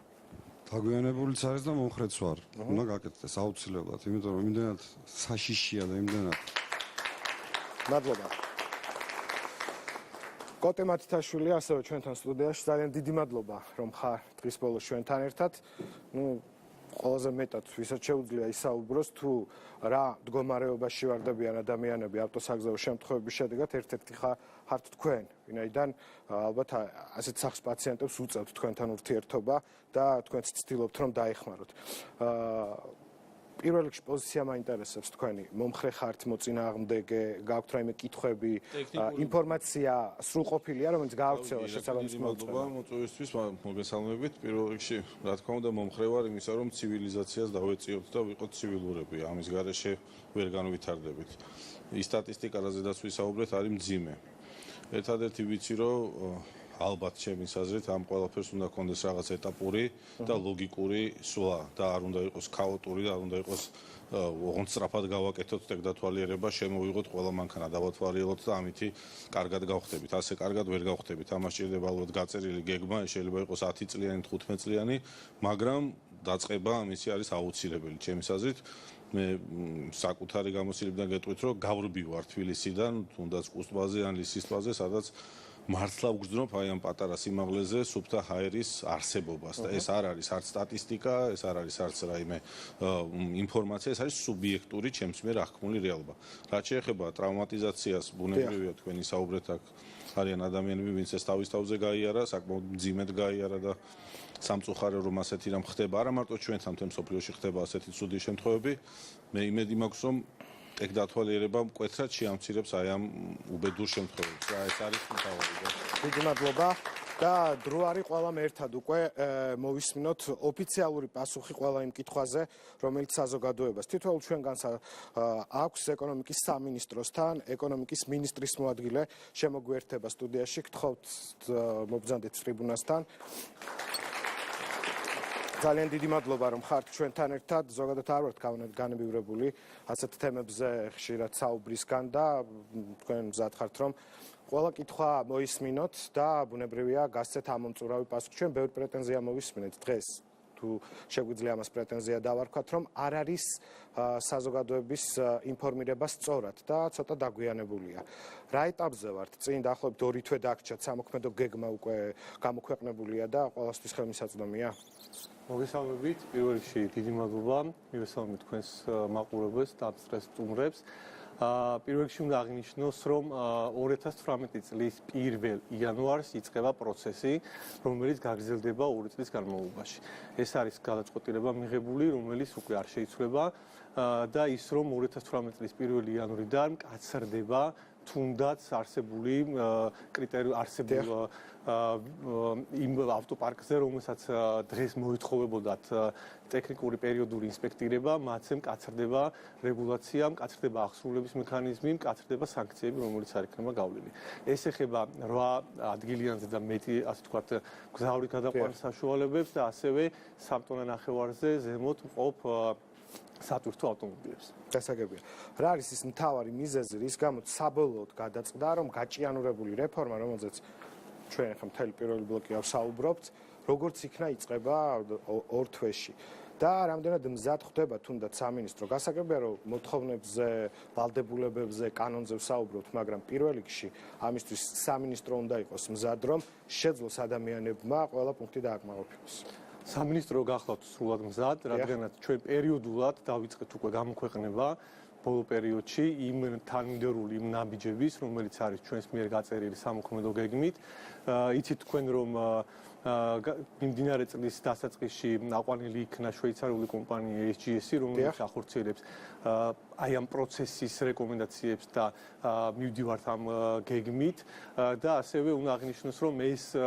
დაგვიანებულიც არის და მომხრეც ვარ. უნდა გაკეთდეს აუცილებლად, იმიტომ რომ იმდენად საშიშია და იმდენად. მადლობა. კოტე მათითაშვილი ასევე ჩვენთან სტუდიაში. ძალიან დიდი მადლობა რომ ხარ დღის ბოლოს ჩვენთან ერთად. ყველაზე მეტად ვისაც შეუძლია ისაუბროს თუ რა მდგომარეობაში ვარდებიან ადამიანები ავტოსაგზაო შემთხვევების შედეგად, ერთ-ერთი ხართ თქვენ, ვინაიდან ალბათ ასეთ სახის პაციენტებს უწევთ თქვენთან ურთიერთობა და თქვენც ცდილობთ რომ დაეხმაროთ. პირველ რიგში პოზიცია მაინტერესებს თქვენი. მომხრე ხართ, მოწინააღმდეგე, გაქვთ რაიმე კითხვები, ინფორმაცია სრულყოფილია, რომელიც გაავრცელა შესაბამის მადლობა მოწვევისთვის, მოგესალმებით. პირველ რიგში, რა თქმა უნდა, მომხრე ვარ იმისა, რომ ცივილიზაციას დავეწიოთ და ვიყოთ ცივილურები. ამის გარეშე ვერ განვითარდებით. ის სტატისტიკა, რაზედაც ვისაუბრეთ, არის მძიმე. ერთადერთი ვიცი, რომ ალბათ ჩემის აზრით ამ ყველაფერს უნდა კონდეს რაღაც ეტაპური და ლოგიკური სვლა და არ უნდა იყოს ქაოტური და არ უნდა იყოს ოღონდ სწრაფად გავაკეთოთ ტექდათვალიერება, შემოვიღოთ ყველა მანქანა, დავათვალიეროთ და ამითი კარგად გავხდებით. ასე კარგად ვერ გავხდებით. ამას ჭირდება ალბათ გაწერილი გეგმა, შეიძლება იყოს 10 წლიანი, 15 წლიანი, მაგრამ დაწყება ამისი არის აუცილებელი ჩემის აზრით. მე საკუთარი გამოცდილებიდან გეტყვით, რომ გავრბი ვარ თბილისიდან, თუნდაც კუსტბაზე ან ლისის ტბაზე, სადაც მართლა ვგრძნობ აი ამ პატარა სიმაღლეზე სუფთა ჰაერის არსებობას და ეს არ არის არც სტატისტიკა, ეს არ არის არც რაიმე ინფორმაცია, ეს არის სუბიექტური ჩემს მიერ აღქმული რეალობა. რაც შეეხება ტრაუმატიზაციას, ბუნებრივია თქვენ ისაუბრეთ აქ არიან ადამიანები, ვინც ეს თავის თავზე გაიარა, საკმაოდ მძიმედ გაიარა და სამწუხარო რომ ასეთი რამ ხდება, არა მარტო ჩვენთან მთელ მსოფლიოში ხდება ასეთი ცუდი შემთხვევები, მე იმედი მაქვს რომ ტექდათვალიერება მკვეთრად შეამცირებს აი ამ უბედურ შემთხვევებს. რა ეს არის მთავარი. დიდი მადლობა და დრო არის ყველამ ერთად უკვე მოვისმინოთ ოფიციალური პასუხი ყველა იმ კითხვაზე, რომელიც საზოგადოებას თითოეულ ჩვენგანს აქვს ეკონომიკის სამინისტროსთან, ეკონომიკის მინისტრის მოადგილე შემოგვიერთება სტუდიაში, გთხოვთ მობრძანდეთ ტრიბუნასთან. ძალიან დიდი მადლობა რომ ხართ ჩვენთან ერთად. ზოგადად არ ვართ განებივრებული ასეთ თემებზე ხშირად საუბრისგან და თქვენ მზად ხართ რომ ყველა კითხვა მოისმინოთ და ბუნებრივია გასცეთ ამომწურავი პასუხი. ჩვენ ბევრი პრეტენზია მოვისმინეთ დღეს. თუ შეგვიძლია ამას პრეტენზია დავარქვათ, რომ არ არის საზოგადოების ინფორმირება სწორად და ცოტა დაგვიანებულია. რა ეტაპზე ვართ? წინ დაახლოებით 2 თვე დაგჭირთ, სამოქმედო გეგმა უკვე გამოქვეყნებულია და ყველასთვის ხელმისაწვდომია. მოგესალმებით, პირველ რიგში დიდი მადლობა, მივესალმებით თქვენს მაყურებელს და ამსწრეს სტუმრებს. პირველ რიგში უნდა აღინიშნოს, რომ 2018 წლის 1 იანვარს იწყება პროცესი, რომელიც გაგრძელდება 2 წლის განმავლობაში. ეს არის გადაწყვეტილება მიღებული, რომელიც უკვე არ შეიცვლება და ის რომ 2018 წლის 1 იანვრიდან კაცრდება თუნდაც არსებული კრიტერიუმი არსებულ იმ ავტოპარკზე, რომელსაც დღეს მოითხოვებოდათ ტექნიკური პერიოდული ინსპექტირება, მათზე მკაცრდება რეგულაცია, მკაცრდება აღსრულების მექანიზმი, მკაცრდება სანქციები, რომელიც არ იქნება გავლილი. ეს ეხება 8 ადგილიანზე და მეტი, ასე ვთქვათ, გზავრი გადაყვანის საშუალებებს და ასევე 3 ტონა ნახევარზე ზემოთ მყოფ სატვირთო ავტომობილებს. გასაგებია. რა არის ის მთავარი მიზეზი, რის გამოც საბოლოოდ გადაწყდა, რომ გაჭიანურებული რეფორმა, რომელზეც ჩვენ ახლა მთელი პირველი ბლოკი ავსაუბრობთ, როგორც იქნა იწყება 2 თვეში. და რამდენად მზად ხდება თუნდაც სამინისტრო. გასაგებია, რომ მოთხოვნებზე, ვალდებულებებზე, კანონზე ვსაუბრობთ, მაგრამ პირველ რიგში ამისთვის სამინისტრო უნდა იყოს მზად, რომ შეძლოს ადამიანებმა ყველა პუნქტი დააკმაყოფილოს. სამინისტრო გახლავთ სრულად მზად, რადგანაც ჩვენ პერიოდულად დავიწყეთ უკვე გამოქვეყნება ბოლო პერიოდში იმ თანმიმდევრული იმ ნაბიჯების, რომელიც არის ჩვენს მიერ გაწერილი სამოქმედო გეგმით. იცით თქვენ რომ მიმდინარე წლის დასაწყისში აყვანილი იქნა შვეიცარიული კომპანია SGS-ი, რომელიც ახორციელებს აი ამ პროცესის რეკომენდაციებს და მივდივართ ამ გეგმით და ასევე უნდა აღინიშნოს, რომ ეს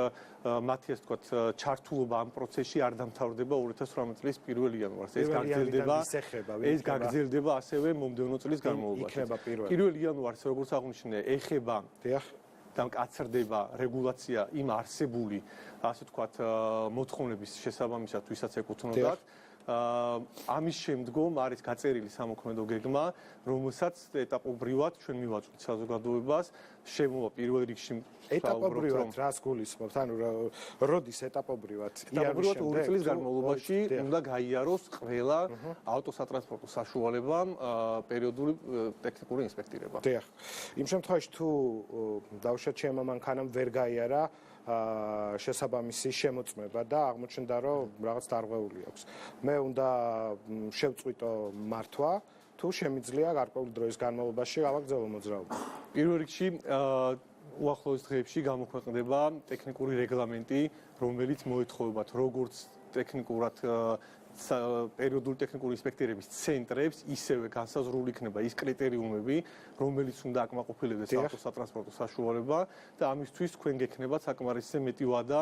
მათი ასე ვთქვათ ჩართულობა ამ პროცესში არ დამთავრდება 2018 წლის 1 იანვარს. ეს გაგრძელდება ასევე მომდევნო წლის განმავლობაში. 1 იანვარს როგორც აღნიშნე, ეხება და მკაცრდება რეგულაცია იმ არსებული, ასე ვთქვათ, მოთხოვნების შესაბამისად, ვისაც ეკუთვნოდათ. ამის შემდგომ არის გაწერილი სამოქმედო გეგმა, რომელსაც ეტაპობრივად ჩვენ მივაწვით საზოგადოებას, შემოვა პირველ რიგში ეტაპობრივად რას გულისხმობთ? ანუ როდის ეტაპობრივად? ეტაპობრივად 2 წლის განმავლობაში უნდა გაიაროს ყველა ავტოსატრანსპორტო საშუალებამ პერიოდული ტექნიკური ინსპექტირება. დიახ. იმ შემთხვევაში თუ დავუშვათ ჩემმა მანქანამ ვერ გაიარა შესაბამისი შემოწმება და აღმოჩნდა რომ რაღაც დარღვეული აქვს. მე უნდა შევწყვიტო მართვა თუ შემიძლია გარკვეული დროის განმავლობაში გავაგრძელო მოძრაობა. პირველ რიგში უახლოეს დღეებში გამოქვეყნდება ტექნიკური რეგლამენტი, რომელიც მოეთხოვებათ როგორც ტექნიკურად პერიოდული ტექნიკური ინსპექტირების ცენტრებს, ისევე განსაზღვრული იქნება ის კრიტერიუმები, რომელიც უნდა აკმაყოფილებდეს ავტოსატრანსპორტო საშუალება და ამისთვის თქვენ გექნებათ საკმარისზე მეტი ვადა,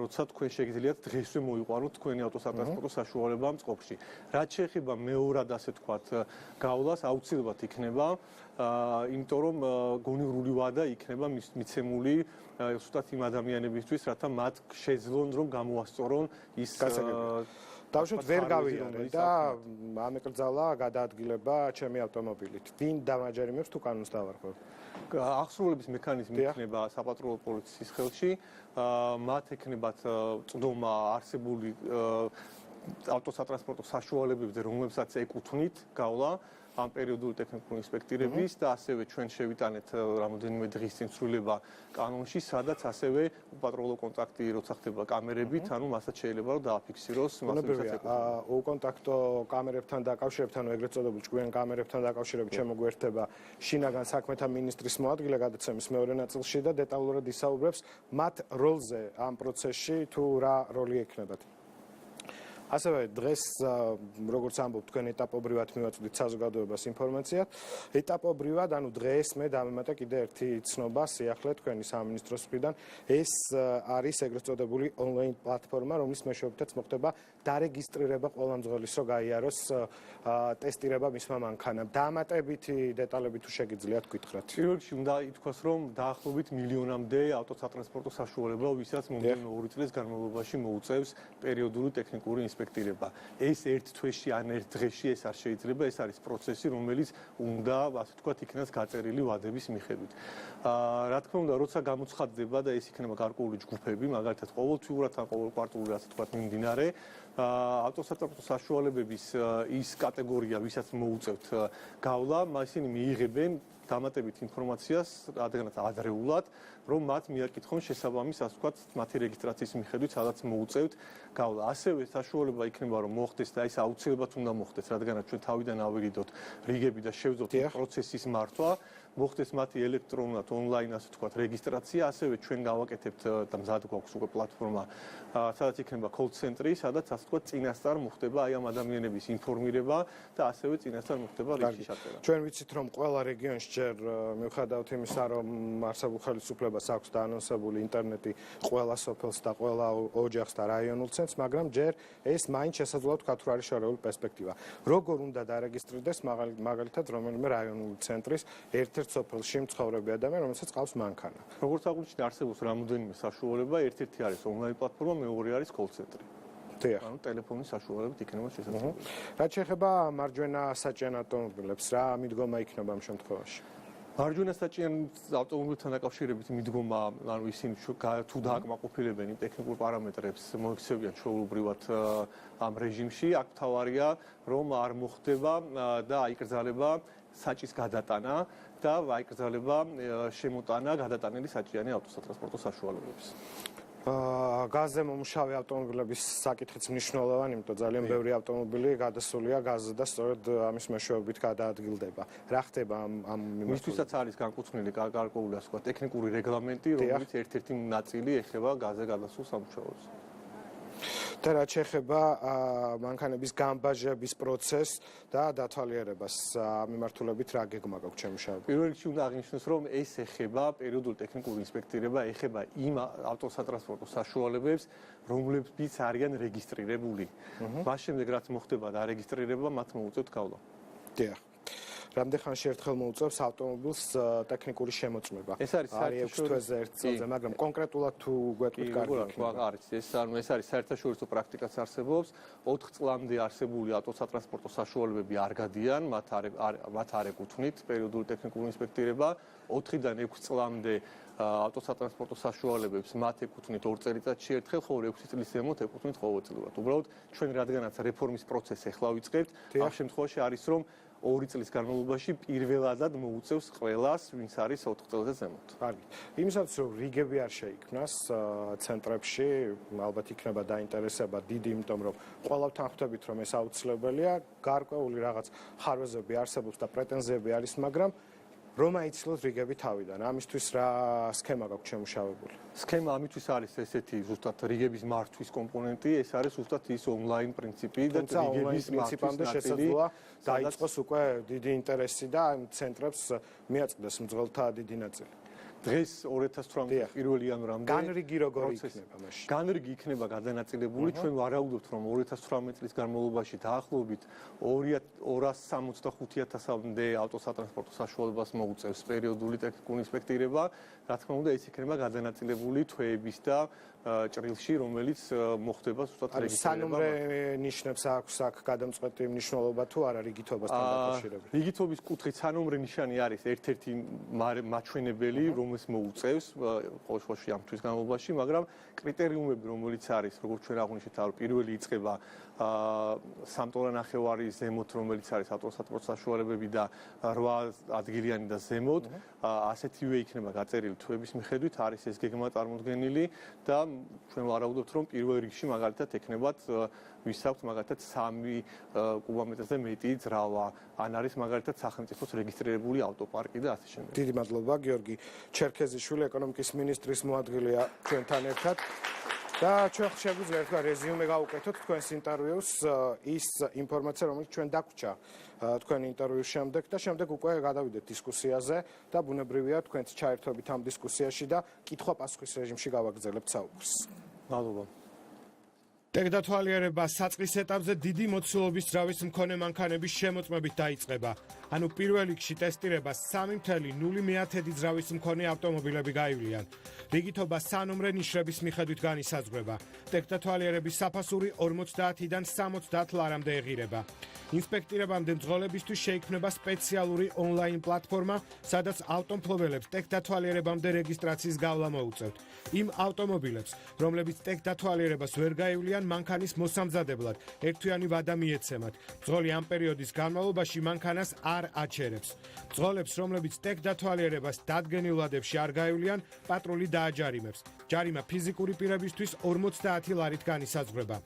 როცა თქვენ შეგიძლიათ დღესვე მოიყვანოთ თქვენი ავტოსატრანსპორტო საშუალება ამ წყობში. რაც შეეხება მეორად, ასე ვთქვათ, გავლას, აუცილებლად იქნება, იმიტომ რომ გონივრული ვადა იქნება მიცემული ზუსტად იმ ადამიანებისთვის, რათა მათ შეძლონ რომ გამოასწორონ ის დავუშვათ ვერ გავიარე და ამეკრძალა გადაადგილება ჩემი ავტომობილით. ვინ დამაჯერიმებს თუ კანონს დავარქვევ? აღსრულების მექანიზმი იქნება საპატრულო პოლიციის ხელში. მათ ექნებათ წვდომა არსებული ავტოსატრანსპორტო საშუალებებზე, რომლებსაც ეკუთვნით გავლა ამ პერიოდული ტექნიკური ინსპექტირების და ასევე ჩვენ შევიტანეთ რამოდენიმე დღის წინ სრულება კანონში, სადაც ასევე უპატრონო კონტაქტი როცა ხდება კამერებით, ანუ მასაც შეიძლება რომ დააფიქსიროს უკონტაქტო კამერებთან დაკავშირებით, ანუ ეგრეთ წოდებულ ჭკვიან კამერებთან დაკავშირებით შემოგვერთება შინაგან საქმეთა მინისტრის მოადგილე გადაცემის მეორე ნაწილში და დეტალურად ისაუბრებს მათ როლზე ამ პროცესში, თუ რა როლი ექნებათ. ასევე დღეს როგორც ამბობ თქვენ ეტაპობრივად მივაწვდით საზოგადოებას ინფორმაციად. ეტაპობრივად, ანუ დღეს მე დამემატე კიდე ერთი ცნობა სიახლე თქვენი სამინისტროს მხრიდან. ეს არის ეგრეთ წოდებული ონლაინ პლატფორმა, რომლის მეშვეობითაც მოხდება დარეგისტრირება ყველა მძღოლის რო გაიაროს ტესტირება მისმა მანქანამ. დამატებითი დეტალები თუ შეგიძლიათ გითხრათ. პირველ რიგში უნდა ითქვას, რომ დაახლოებით მილიონამდე ავტოსატრანსპორტო საშუალება, ვისაც მომდევნო 2 წლის განმავლობაში მოუწევს პერიოდული ტექნიკური ინსპექტირება. ეს ერთ თვეში ან ერთ დღეში ეს არ შეიძლება, ეს არის პროცესი, რომელიც უნდა, ასე ვთქვათ, იქნას გაწერილი ვადების მიხედვით. რა თქმა უნდა, როცა გამოცხადდება და ეს იქნება გარკვეული ჯგუფები, მაგალითად ყოველთვიურად ან ყოველკვარტალურად, ასე ვთქვათ, მიმდინარე, ავტოსატრანსპორტო საშუალებების ის კატეგორია, ვისაც მოუწევთ გავლა, ისინი მიიღებენ დამატებით ინფორმაციას, რადგანაც ადრეულად, რომ მათ მიაკითხონ შესაბამის, ასე ვთქვათ, მათი რეგისტრაციის მიხედვით, სადაც მოუწევთ გავლა. ასევე საშუალება იქნება, რომ მოხდეს და ეს აუცილებლად უნდა მოხდეს, რადგანაც ჩვენ თავიდან ავირიდოთ რიგები და შევძოთ პროცესის მართვა, მოხდეს მათი ელექტრონულად ონლაინ, ასე ვთქვათ, რეგისტრაცია, ასევე ჩვენ გავაკეთებთ და მზად გვაქვს უკვე პლატფორმა, სადაც იქნება კოლ-ცენტრი, სადაც ასე ვთქვათ, წინასწარ მოხდება აი ამ ადამიანების ინფორმირება და ასევე წინასწარ მოხდება რიგში ჩაწერა. ჩვენ ვიცით, რომ ყველა რეგიონში ჯერ მიუხედავად იმისა, რომ არსებულ ხელისუფლებას აქვს დაანონსებული ინტერნეტი ყველა სოფელს და ყველა ოჯახს და რაიონულ ცენტრს, მაგრამ ჯერ ეს მაინც შესაძლოა თქვა თუ არის შორეული პერსპექტივა. როგორ უნდა დარეგისტრირდეს მაგალითად რომელიმე რაიონული ცენტრის ერთ-ერთ სოფელში მცხოვრები ადამიანი, რომელსაც ყავს მანქანა. როგორც აღნიშნე, არსებობს რამოდენიმე საშუალება, ერთ-ერთი არის ონლაინ პლატფორმა, მეორე არის კოლ-ცენტრი. ანუ ტელეფონის საშუალებით იქნება შესაძლებელი. რაც შეეხება მარჯვენა საჭიენ ავტომობილებს, რა მიდგომა იქნება ამ შემთხვევაში? მარჯვენა საჭიენ ავტომობილთან დაკავშირებით მიდგომა, ანუ ისინი თუ დააკმაყოფილებენ იმ ტექნიკურ პარამეტრებს, მოიქცევიან ჩვეულებრივად ამ რეჟიმში, აქ მთავარია, რომ არ მოხდება და აიკრძალება საჭის გადატანა და აიკრძალება შემოტანა გადატანილი საჭიანი ავტოსატრანსპორტო საშუალებების. გაზზე მომუშავე ავტომობილების საკითხიც მნიშვნელოვანი, იმიტომ ძალიან ბევრი ავტომობილი გადასულია გაზზე და სწორედ ამის მეშვეობით გადაადგილდება. რა ხდება ამ მისთვისაც არის განკუთვნილი გარკვეული, ასე ვთქვათ, ტექნიკური რეგლამენტი, რომელიც ერთ-ერთი ნაწილი ეხება გაზზე გადასულ სამუშაოებს. და რაც შეეხება მანქანების გამბაჟების პროცესს და დათვალიერებას, მიმართულებით რა გეგმა გაქვთ შემუშავებული? პირველ რიგში უნდა აღნიშნოს, რომ ეს ეხება პერიოდული ტექნიკური ინსპექტირება, ეხება იმ ავტოსატრანსპორტო საშუალებებს, რომლებიც არიან რეგისტრირებული. მას შემდეგ რაც მოხდება დარეგისტრირება, მათ მოუწევთ გავლა. დიახ. რამდენ ხანში ერთხელ მოუწევს ავტომობილს ტექნიკური შემოწმება? ეს არის 6 თვეზე ერთ წელზე, მაგრამ კონკრეტულად თუ გვეტყვით კარგი არის. ეს არის საერთაშორისო პრაქტიკაც არსებობს. 4 წლამდე არსებული ავტოსატრანსპორტო საშუალებები არ გადიან, მათ არ ეკუთვნით პერიოდული ტექნიკური ინსპექტირება. 4-დან 6 წლამდე ავტოსატრანსპორტო საშუალებებს მათ ეკუთვნით 2 წელიწადში ერთხელ, ხოლო 6 წლის ზემოთ ეკუთვნით ყოველწლიურად. უბრალოდ ჩვენ რადგანაც რეფორმის პროცესი ახლა ვიწყებთ, ამ შემთხვევაში არის რომ 2 წლის განმავლობაში პირველადად მოუწევს ყველას, ვინც არის 4 წელზე ზემოთ. კარგი. იმისაც რომ რიგები არ შეიქმნას ცენტრებში, ალბათ იქნება დაინტერესება დიდი, იმიტომ რომ ყველავთან ხვდებით რომ ეს აუცილებელია, გარკვეული რაღაც ხარვეზები არსებობს და პრეტენზიები არის, მაგრამ რომ აიცილოთ რიგები თავიდან. ამისთვის რა სქემა გაქვთ შემუშავებული? სქემა ამისთვის არის ესეთი ზუსტად რიგების მართვის კომპონენტი, ეს არის ზუსტად ის ონლაინ პრინციპი და რიგების პრინციპამდე შესაძლოა დაიწყოს უკვე დიდი ინტერესი და ამ ცენტრებს მიაწყდეს მძღოლთა დიდი ნაწილი. დღეს 2018 1 იანვრამდე განრიგი როგორ იქნება მაშინ? განრიგი იქნება გადანაწილებული, ჩვენ ვარაუდობთ რომ 2018 წლის განმავლობაში დაახლოებით 265.000-მდე ავტოსატრანსპორტო საშუალებას მოუწევს პერიოდული ტექნიკური ინსპექტირება. რა თქმა უნდა, ეს იქნება გადანაწილებული თვეების და ჭრილში, რომელიც მოხდება ზუსტად რეგისტრირება. სანომრე ნიშნებს აქვს აქ გადამწყვეტი მნიშვნელობა თუ არა რიგითობასთან დაკავშირებით? რიგითობის კუთხით სანომრე ნიშანი არის ერთ-ერთი მაჩვენებელი, რომელს მოუწევს ყოველ შემთხვევაში ამ თვის განმავლობაში, მაგრამ კრიტერიუმები, რომელიც არის, როგორც ჩვენ აღვნიშნეთ, პირველი იწყება 3 ტოლანახევარი ზემოთ, რომელიც არის ავტოსატბორტ საშუალებები და 8 ადგილიანი და ზემოთ, ასეთივე იქნება გაწერილი თვეების მიხედვით, არის ეს გეგმა წარმოდგენილი და ჩვენ ვარაუდობთ, რომ პირველ რიგში მაგალითად ექნებათ ვის აქვს მაგალითად 3 კუბომეტრზე მეტი ძრავა, ან არის მაგალითად სახელმწიფოს რეგისტრირებული ავტოპარკი და ასე შემდეგ. დიდი მადლობა გიორგი ჩერქეზიშვილი, ეკონომიკის მინისტრის მოადგილეა ჩვენთან ერთად. და ჩვენ შეგვიძლია ერთგვარ რეზიუმე გავუკეთოთ თქვენს ინტერვიუს, ის ინფორმაცია, რომელიც ჩვენ დაგვრჩა თქვენი ინტერვიუს შემდეგ და შემდეგ უკვე გადავიდეთ დისკუსიაზე და ბუნებრივია თქვენც ჩაერთვებით ამ დისკუსიაში და კითხვა-პასუხის რეჟიმში გავაგრძელებთ საუბარს. მადლობა. ტექდათვალიერება საწყის ეტაპზე დიდი მოცულობის ძრავის მქონე მანქანების შემოწმებით დაიწყება. ანუ პირველ რიგში ტესტირება 3.0 ძრავის მქონე ავტომობილები გაივლიან. რიგითობა სანომრე ნიშნების მიხედვით განისაზღვრება. ტექდათვალიერების საფასური 50-დან 70 ლარამდე ეღირება. ინსპექტირებამდე მძღოლებისთვის შეიქმნება სპეციალური ონლაინ პლატფორმა, სადაც ავტომფლობელებს ტექდათვალიერებამდე რეგისტრაციის გავლა მოუწევთ. იმ ავტომობილებს, რომლებიც ტექდათვალიერებას ვერ გაივლიან, მანქანის მოსამზადებლად ერთთვიანი ვადა მიეცემათ. მძღოლი ამ პერიოდის განმავლობაში მანქანას არ აჩერებს. მძღოლებს, რომლებიც ტექდათვალიერებას დადგენილ ვადებში არ გაივლიან, პატრული დააჯარიმებს. ჯარიმა ფიზიკური პირებისთვის 50 ლარით განისაზღვრება.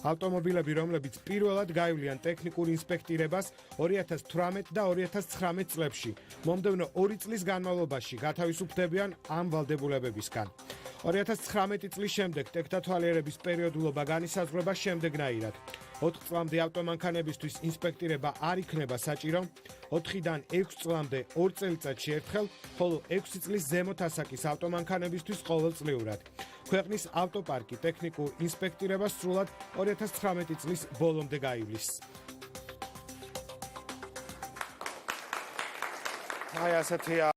ავტომობილები, რომლებიც პირველად გაივლიან ტექნიკურ ინსპექტირებას 2018 და 2019 წლებში, მომდევნო 2 წლის განმავლობაში გათავისუფლდებიან ამ ვალდებულებებისგან. 2019 წლის შემდეგ ტექდათვალიერების პერიოდულობა განისაზღვრება შემდეგნაირად. 4 წლამდე ავტომანქანებისთვის ინსპექტირება არ იქნება საჭირო, 4-დან 6 წლამდე 2 წელიწადში ერთხელ, ხოლო 6 წლის ზემოთ ასაკის ავტომანქანებისთვის ყოველწლიურად. ქვეყნის ავტოპარკი ტექნიკურ ინსპექტირებას სრულად 2019 წლის ბოლომდე გაივლის. აი ასეთია